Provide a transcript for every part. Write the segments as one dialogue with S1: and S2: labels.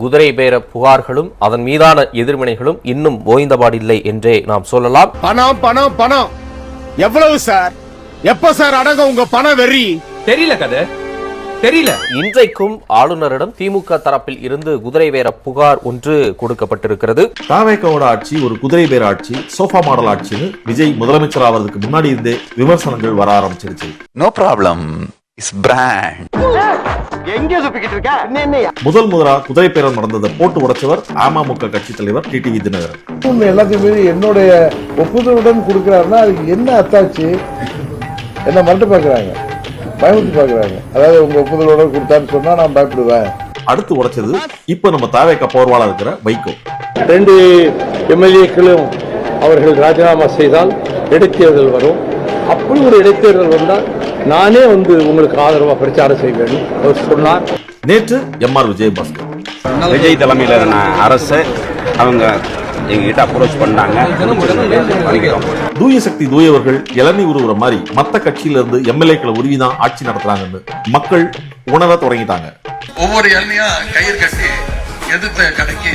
S1: குதிரை பேர புகார்களும் அதன் மீதான எதிர்வினைகளும் இன்னும் ஓய்ந்தபாடில்லை என்றே நாம் சொல்லலாம்.
S2: பணம் பணம் பணம் எவ்வளவு சார்? எப்ப சார் அடங்க உங்க பண வெறி?
S3: தெரியல கதை தெரியல.
S1: இன்றைக்கும் ஆளுநரிடம் திமுக தரப்பில் இருந்து குதிரை பேர புகார் ஒன்று கொடுக்கப்பட்டிருக்கிறது.
S4: தாவேக்காவோட ஆட்சி ஒரு குதிரை பேர ஆட்சி, சோஃபா மாடல் ஆட்சின்னு விஜய் முதலமைச்சர் ஆவதற்கு முன்னாடி இருந்தே விமர்சனங்கள் வர ஆரம்பிச்சிருச்சு.
S5: No problem, is brand.
S4: முதலா குதிரை பேரம் நடந்ததை போட்டு உடைச்சவர் அமமுக கட்சி தலைவர் டிடிவி தினகரன்.
S6: எல்லாத்தையும் மீறி என்னுடைய ஒப்புதலுடன் கொடுக்கிறாருன்னா அதுக்கு என்ன அத்தாச்சு? என்ன மறந்து பாக்குறாங்க, பயமுத்தி பாக்குறாங்க. அதாவது உங்க ஒப்புதலோட கொடுத்தான்னு சொன்னா நான் பயப்படுவேன்.
S4: அடுத்து உடைச்சது இப்ப நம்ம தாவேக்கா போர்வாளா இருக்கிற வைகோ.
S7: 2 எம்எல்ஏக்களும் அவர்கள் ராஜினாமா செய்தால் இடைத்தேர்தல் வரும். அப்படி ஒரு இடைத்தேர்தல் வந்தால் நானே உங்களுக்கு ஆதரவா பிரச்சாரம் செய்வேன் அவர் சொன்னார்.
S4: நேற்று எம்ஆர் விஜயபாஸ்கர்
S8: விஜய் தலைமையிலான அரசு அவங்க எங்ககிட்ட அப்ரோச் பண்ணாங்க.
S4: தூய சக்தி தூயவர்கள் இளநீ உருவுற மாதிரி மத்த கட்சியில இருந்து எம்எல்ஏக்களை உருவிதான் ஆட்சி நடத்துறாங்கன்னு மக்கள் உணர தொடங்கிட்டாங்க.
S9: ஒவ்வொரு இளநியா கயிறு கட்டி எதிர்த்த கடைக்கு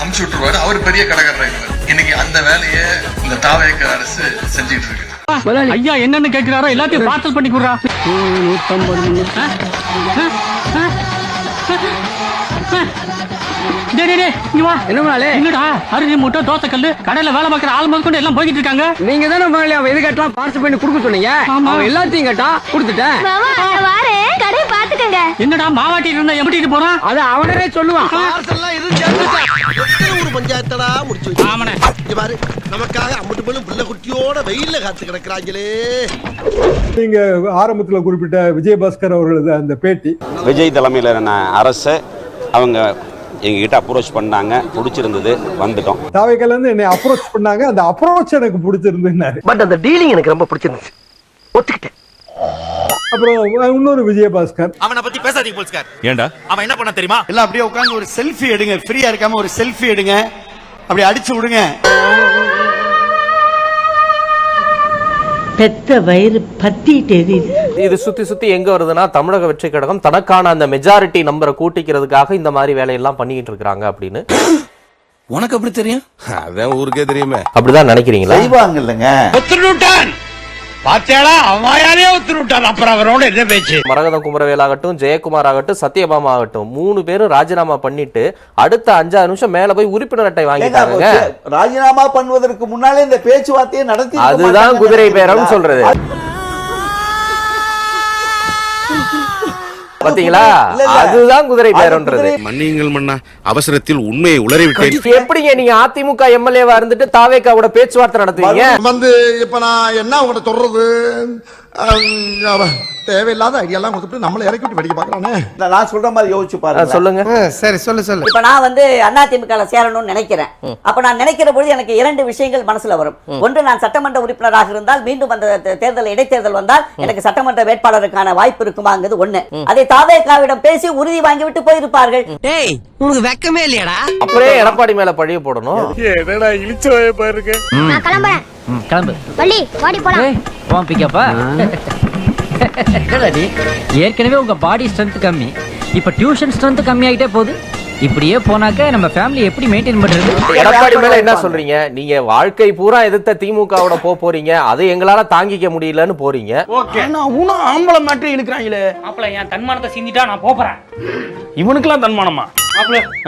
S9: அமுச்சு விட்டுருவாரு. அவர் பெரிய கடைக்காரர். இன்னைக்கு அந்த வேலையை இந்த தாவேக அரசு செஞ்சிட்டு இருக்கு.
S10: ஐயா என்னன்னு கேட்கிறாரோ எல்லாத்தையும் பார்சல் பண்ணி கொடுறா. 150 என்னடா அரிசி மூட்டை தோசை கல்லு கடையில வேலை பார்க்கிற ஆள் முதற்கொண்டு எல்லாம் போய்கிட்டு இருக்காங்க.
S3: நீங்க தானே அவன் எது கேட்டா பார்சல் பண்ணி கொடுக்க சொன்னீங்க. எல்லாத்தையும் கேட்டா கொடுத்துட்டேன்.
S10: என்னடா மாவாட்டி இருந்தா எப்படி போறான்?
S3: அது அவனே சொல்லுவான்.
S2: பஞ்சாயத்தடா முடிச்சு நமக்காக அம்பட்டு போலும் பிள்ளை குட்டியோட வெயில்ல காத்து கிடக்குறாங்களே.
S6: நீங்க ஆரம்பத்தில் குறிப்பிட்ட விஜயபாஸ்கர் அவர்களது அந்த பேட்டி,
S8: விஜய் தலைமையிலான அரசு அவங்க எங்ககிட்ட அப்ரோச் பண்ணாங்க, பிடிச்சிருந்தது, வந்துட்டோம்.
S6: தாவேக்கால இருந்து என்னை அப்ரோச் பண்ணாங்க, அந்த அப்ரோச் எனக்கு பிடிச்சிருந்துன்னாரு.
S3: பட் அந்த டீலிங் எனக்கு ரொம்ப பிடிச்சிருந்துச்சு, ஒத்துக்கிட்டேன்.
S6: அப்புறம் இன்னொரு விஜயபாஸ்கர்,
S2: அவனை பத்தி பேசாதீங்க போலீஸ்கார்.
S8: ஏண்டா
S2: அவன் என்ன பண்ண தெரியுமா? எல்லாம் அப்படியே உட்கார்ந்து ஒரு செல்ஃபி எடுங்க, ஃப்ரீயா இருக்காம ஒரு செல்ஃபி எடுங்க, அப்படி அடிச்சு விடுங்க.
S11: பெத்த வயிறு பத்திட்டு எரியுது.
S1: இது சுத்தி சுத்தி எங்க வருதுன்னா தமிழக வெற்றி கழகம் தனக்கான அந்த மெஜாரிட்டி நம்பரை கூட்டிக்கிறதுக்காக இந்த மாதிரி வேலையெல்லாம் பண்ணிட்டு இருக்காங்க அப்படின்னு.
S5: உனக்கு அப்படி தெரியும்? அதான் ஊருக்கே தெரியுமே.
S1: அப்படிதான் நினைக்கிறீங்களா?
S5: செய்வாங்க இல்லங்க.
S1: மரகதம் குமரவேல் ஆகட்டும், ஜெயக்குமார் ஆகட்டும், சத்யபாமா ஆகட்டும், 3 பேரும் ராஜினாமா பண்ணிட்டு அடுத்த 5 நிமிஷம் மேல போய் உறுப்பினர் அட்டை வாங்கிட்டாங்க.
S5: ராஜினாமா பண்ணுவதற்கு முன்னாலே இந்த பேச்சுவார்த்தையை நடத்தி,
S1: அதுதான் குதிரை பேரம் சொல்றது. பாத்தீங்களா? அதுதான் குதிரை பேரம்ன்றது.
S8: மன்னியுங்கள் மன்னா, அவசரத்தில் உண்மையை உளறிவிட்டேன்.
S1: எப்படிங்க நீங்க அதிமுக எம்எல்ஏவா இருந்துட்டு தாவேக்காவோட பேச்சுவார்த்தை நடத்துவீங்க?
S2: இப்ப நான் என்ன உங்கள்ட்ட சொல்றது? தேவையில்லாத ஐடியாலாம் கொடுத்துட்டு நம்மள இறக்கி விட்டு படிக்க பாக்குறானே.
S5: நான் சொல்ற மாதிரி யோசிச்சு பாருங்க.
S1: சொல்லுங்க.
S3: சரி சொல்லு.
S11: இப்ப நான் அதிமுக சேரணும்னு நினைக்கிறேன். அப்ப நான் நினைக்கிற பொழுது எனக்கு 2 விஷயங்கள் மனசுல வரும். ஒன்று, நான் சட்டமன்ற உறுப்பினராக இருந்தால் மீண்டும் அந்த தேர்தல் இடைத்தேர்தல் வந்தால் எனக்கு சட்டமன்ற வேட்பாளருக்கான வாய்ப்பு இருக்குமாங்கிறது ஒண்ணு. அதை தாவேக்காவிடம் பேசி உறுதி வாங்கிவிட்டு போயிருப்பார்கள்.
S3: டேய் உனக்கு வெக்கமே இல்லையாடா?
S1: அப்படியே எடப்பாடி மேல பழிய போடணும்.
S2: என்னடா இழிச்சவே பாருங்க.
S10: நான் கிளம்புறேன். கிளம்பு. வள்ளி வாடி போலாம். போம் பிக்கப்பா. ஏற்கனவே உங்க பாடி ஸ்ட்ரென்த் கம்மி, இப்ப டியூஷன் ஸ்ட்ரென்த் கம்மி ஆகிட்டே போகுது. இப்படியே போனாக்க நம்ம ஃபேமிலி எப்படி மெயின்டைன் பண்றது?
S1: எடப்பாடி மேல என்ன சொல்றீங்க? நீங்க வாழ்க்கை பூரா எதிர்த்த திமுகவோட போறீங்க, அது எங்களால தாங்கிக்க முடியலன்னு போறீங்க.
S3: ஆம்பளை மாட்டி இழுக்கிறாங்களே.
S10: மாப்பிள்ள என் தன்மானத்தை சிந்திட்டா நான் போறேன்.
S3: இவனுக்கெல்லாம் தன்மானமா?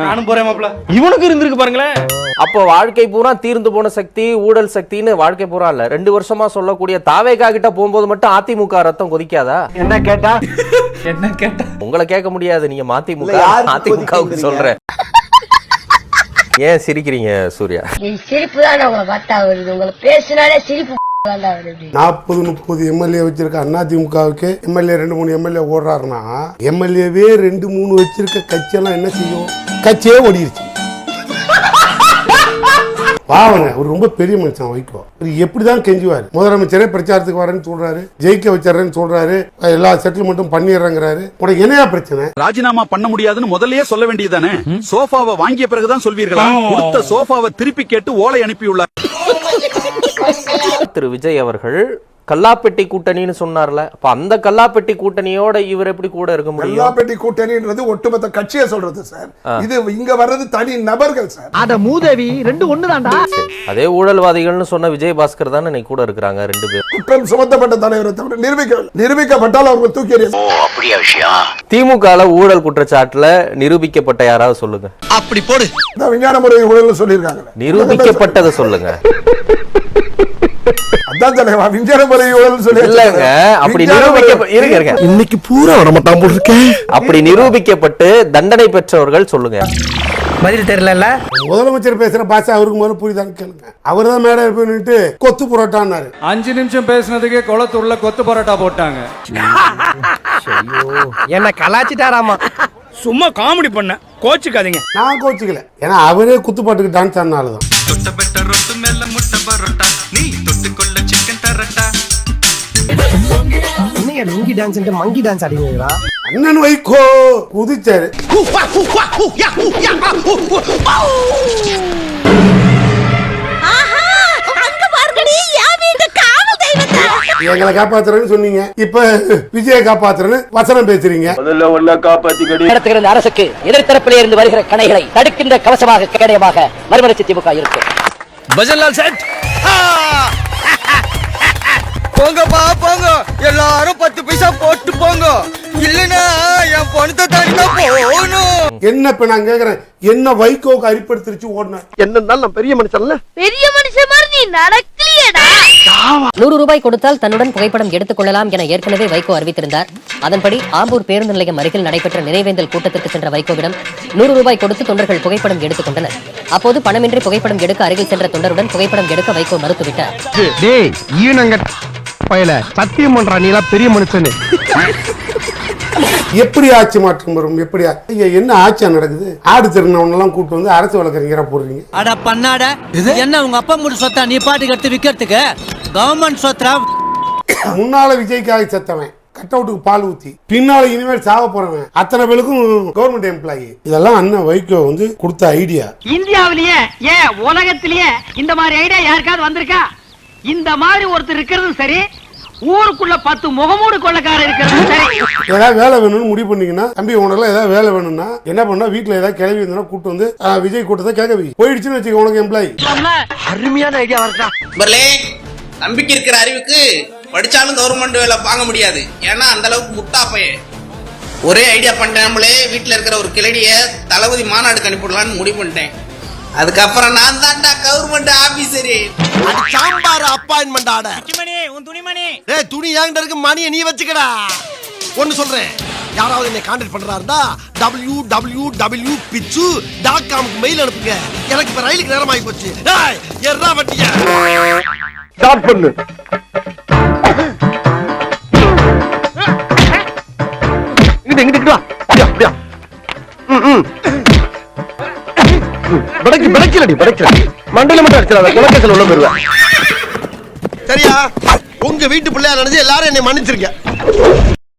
S3: நானும் போறேன் மாப்பிள்ள. இவனுக்கு இருந்திருக்கு பாருங்களேன்.
S1: அப்போ வாழ்க்கை பூரா தீர்ந்து போன சக்தி, ஊழல் சக்தின்னு வாழ்க்கை பூரா இல்ல 2 வருஷமா சொல்லக்கூடிய தாவேகா கிட்ட போகும்போது மட்டும் அதிமுக ரத்தம் கொதிக்காதா?
S3: என்ன கேட்டா?
S1: உங்களை கேட்க முடியாது, நீங்க அதிமுகவுக்கு சொல்றேன். ஏன் சிரிக்கிறீங்க சூர்யா?
S11: சிரிப்பு தான் உங்களை பார்த்தா வருது, உங்களை பேசினாலே சிரிப்பு.
S6: 40-30 எம்எல்ஏ வச்சிருக்க அதிமுகவுக்கு எம்எல்ஏ 2-3 எம்எல்ஏ ஓடுறாருன்னா எம்எல்ஏவே 2-3 வச்சிருக்க கட்சியெல்லாம் என்ன செய்யும்? கட்சியே ஓடிருச்சு. பாவங்க, அவர் ரொம்ப பெரிய மனுஷன் வைகோ. எப்படிதான் கெஞ்சுவாரு? முதலமைச்சரே பிரச்சாரத்துக்கு வரேன்னு சொல்றாரு, ஜெயிக்க வச்சிடறேன்னு சொல்றாரு, எல்லா செட்டில்மெண்ட்டும் பண்ணிடுறேங்கிறாரு. உனக்கு என்னையா பிரச்சனை?
S5: ராஜினாமா பண்ண முடியாதுன்னு முதல்லயே சொல்ல வேண்டியதானே? சோஃபாவை வாங்கிய பிறகுதான் சொல்வீர்களா? கொடுத்த சோஃபாவை திருப்பி கேட்டு ஓலை அனுப்பியுள்ளார்.
S1: திரு விஜய் அவர்கள் கல்லாப்பெட்டி கூட்டணின்னு சொன்னார்ல, அப்ப அந்த கல்லாப்பெட்டி கூட்டணியோட இவர் எப்படி கூட இருக்க முடியும்?
S2: கல்லாப்பெட்டி கூட்டணின்றது ஒட்டுமொத்த கட்சியை சொல்றது சார். இது இங்க வர்றது தனி நபர்கள் சார்.
S10: அட மூதேவி, ரெண்டு ஒண்ணுதான்டா.
S1: அதே ஊழல்வாதிகள்னு சொன்ன விஜயபாஸ்கர் தானே இன்னைக்கு கூட இருக்கிறாங்க 2 பேர்.
S2: குற்றம் சுமத்தப்பட்ட தலைவரை தவிர நிரூபிக்கப்பட்டால் அவங்க தூக்கி எறிய.
S1: திமுகல ஊழல் குற்றச்சாட்டுல நிரூபிக்கப்பட்ட யாராவது சொல்லுங்க.
S2: அப்படி போடு. விஞ்ஞான முறை ஊழல் சொல்லியிருக்காங்க.
S1: நிரூபிக்கப்பட்டதை சொல்லுங்க.
S2: அதான் தலைவா விஞ்ஞான முறை ஊழல் சொல்லி
S1: இல்லங்க. அப்படி இருங்க.
S2: இன்னைக்கு பூரா வரமாட்டான் போல இருக்கே.
S1: அப்படி நிரூபிக்கப்பட்டு தண்டனை பெற்றவர்கள் சொல்லுங்க.
S10: பதில் தெரியல.
S2: முதலமைச்சர் பேசுற பாஷை அவருக்கு முதல்ல புரியுதான்னு கேளுங்க. அவர் தான் மேடை போயிட்டு கொத்து புரோட்டான்னாரு.
S3: 5 நிமிஷம் பேசினதுக்கே குளத்தூர்ல கொத்து பரோட்டா போட்டாங்க.
S10: என்ன கலாச்சிட்டாராமா.
S3: சும்மா காமெடி பண்ண, கோச்சுக்காதீங்க.
S2: நான் கோச்சுக்கல, ஏன்னா அவரே குத்துப்பாட்டுக்கு dance ஆனாலதான்.
S10: Lungi dance monkey dance ஆடுவீங்களா?
S2: அண்ணன் வைகோ குதிச்சாரு. எங்களை காப்பாத்துறேன்னு சொன்னீங்க, இப்ப விஜய காப்பாத்துறேன்னு வசனம் பேசுறீங்க.
S10: நடத்துகிற அரசுக்கு எதிர்த்தரப்பிலே இருந்து வருகிற கணைகளை தடுக்கின்ற கவசமாக கேடயமாக மறுமலர்ச்சி திமுக இருக்கு.
S3: பஜன்லால் செட். போங்கப்பா போங்க, எல்லாரும் 10 பைசா போட்டு போங்க, இல்லனா என் பணத்தை தாண்டி போகணும்.
S2: என்ன இப்ப நான் கேக்குறேன், என்ன வைகோக்கு அரிப்படுத்திருச்சு ஓடுன? என்னன்னாலும் நான் பெரிய மனுஷன்ல.
S12: பெரிய மனுஷன் மாதிரி நீ நடக்கலையேடா.
S10: 100 ரூபாய் கொடுத்தால் தன்னுடன் புகைப்படம் எடுத்துக் கொள்ளலாம் என ஏற்கனவே வைகோ அறிவித்திருந்தார். அதன்படி ஆம்பூர் பேருந்து நிலையம் அருகில் நடைபெற்ற நினைவேந்தல் கூட்டத்திற்கு சென்ற வைகோவிடம் 100 ரூபாய் கொடுத்து தொண்டர்கள் புகைப்படம் எடுத்துக் கொண்டனர். அப்போது பணமின்றி புகைப்படம் எடுக்க அருகில் சென்ற தொண்டருடன் புகைப்படம் எடுக்க வைகோ மறுத்துவிட்டார்.
S7: சத்தியம் பண்றா, நீலா பெரிய மனுஷன்.
S2: எப்படி ஆட்சி மாற்றம் வரும்? எப்படி என்ன ஆட்சியா நடக்குது? ஆடு திருநவனெல்லாம் கூட்டு வந்து அரசு வழக்கறிஞரா போடுறீங்க.
S10: அட பண்ணாட, என்ன உங்க அப்பா மூடு சொத்தா நீ பாட்டுக்கு எடுத்து விக்கிறதுக்கு? கவர்மெண்ட் சொத்தா.
S2: முன்னால விஜய்க்காக செத்தவன் கட் அவுட்டுக்கு பால் ஊத்தி, பின்னால இனிமேல் சாக போறவன் அத்தனை பேருக்கும் கவர்மெண்ட் எம்ப்ளாயி. இதெல்லாம் அண்ணன் வைகோ வந்து கொடுத்த ஐடியா.
S10: இந்தியாவிலேயே ஏன் உலகத்திலேயே இந்த மாதிரி ஐடியா யாருக்காவது வந்திருக்கா? இந்த மாதிரி ஒருத்தர் இருக்கிறதும் சரி, ஊருக்குள்ள 10 முகமூடு கொள்ளக்காரர் இருக்கிறதும் சரி.
S2: ஏதாவது வேலை வேணும்னு முடிவு பண்ணீங்கன்னா, தம்பி உனக்கு ஏதாவது வேலை வேணும்னா என்ன பண்ணா, வீட்டுல ஏதாவது கிளவி இருந்தா கூட்டு வந்து விஜய் கூட்டத்தை கேட்க வை. போயிடுச்சுன்னு வச்சுக்க உனக்கு எம்ப்ளாயி.
S10: அருமையான ஐடியா வரட்டா.
S13: நம்பிக்கை இருக்கிற அறிவுக்கு படிச்சாலும் கவர்மெண்ட் வேலை வாங்க முடியாது. ஏன்னா அந்த அளவுக்கு முட்டா பையன். ஒரே ஐடியா பண்ணாமலே வீட்டுல இருக்கிற ஒரு கிளடிய தளபதி மாநாடுக்கு அனுப்பிடலான்னு முடிவு பண்ணிட்டேன். அதுக்கப்புறம் நான் தான்டா government officer.
S2: Sambar appointment order.
S10: உன் துணிமணி.
S2: ஏய், துணி என்கிட்ட இருக்கு, மணியை நீ வச்சுக்கடா. ஒன்னு சொல்றேன், யாராவது என்னை கான்டாக்ட் பண்றாருன்னா www.pitchu.com மெயில் அனுப்புங்க. எனக்கு இப்ப ரயிலுக்கு நேரம் ஆகி போச்சு. எர்ரா வட்டியா ஸ்டார்ட் பண்ணு. இங்கிட்டு வா. அப்படியா மண்டல மட்டும் அடிச்சிடாத, குலக்கேசல் உள்ள போயிருவேன். சரியா? உங்க வீட்டு பிள்ளையா நினைச்சு எல்லாரும் என்னை மன்னிச்சிருக்க.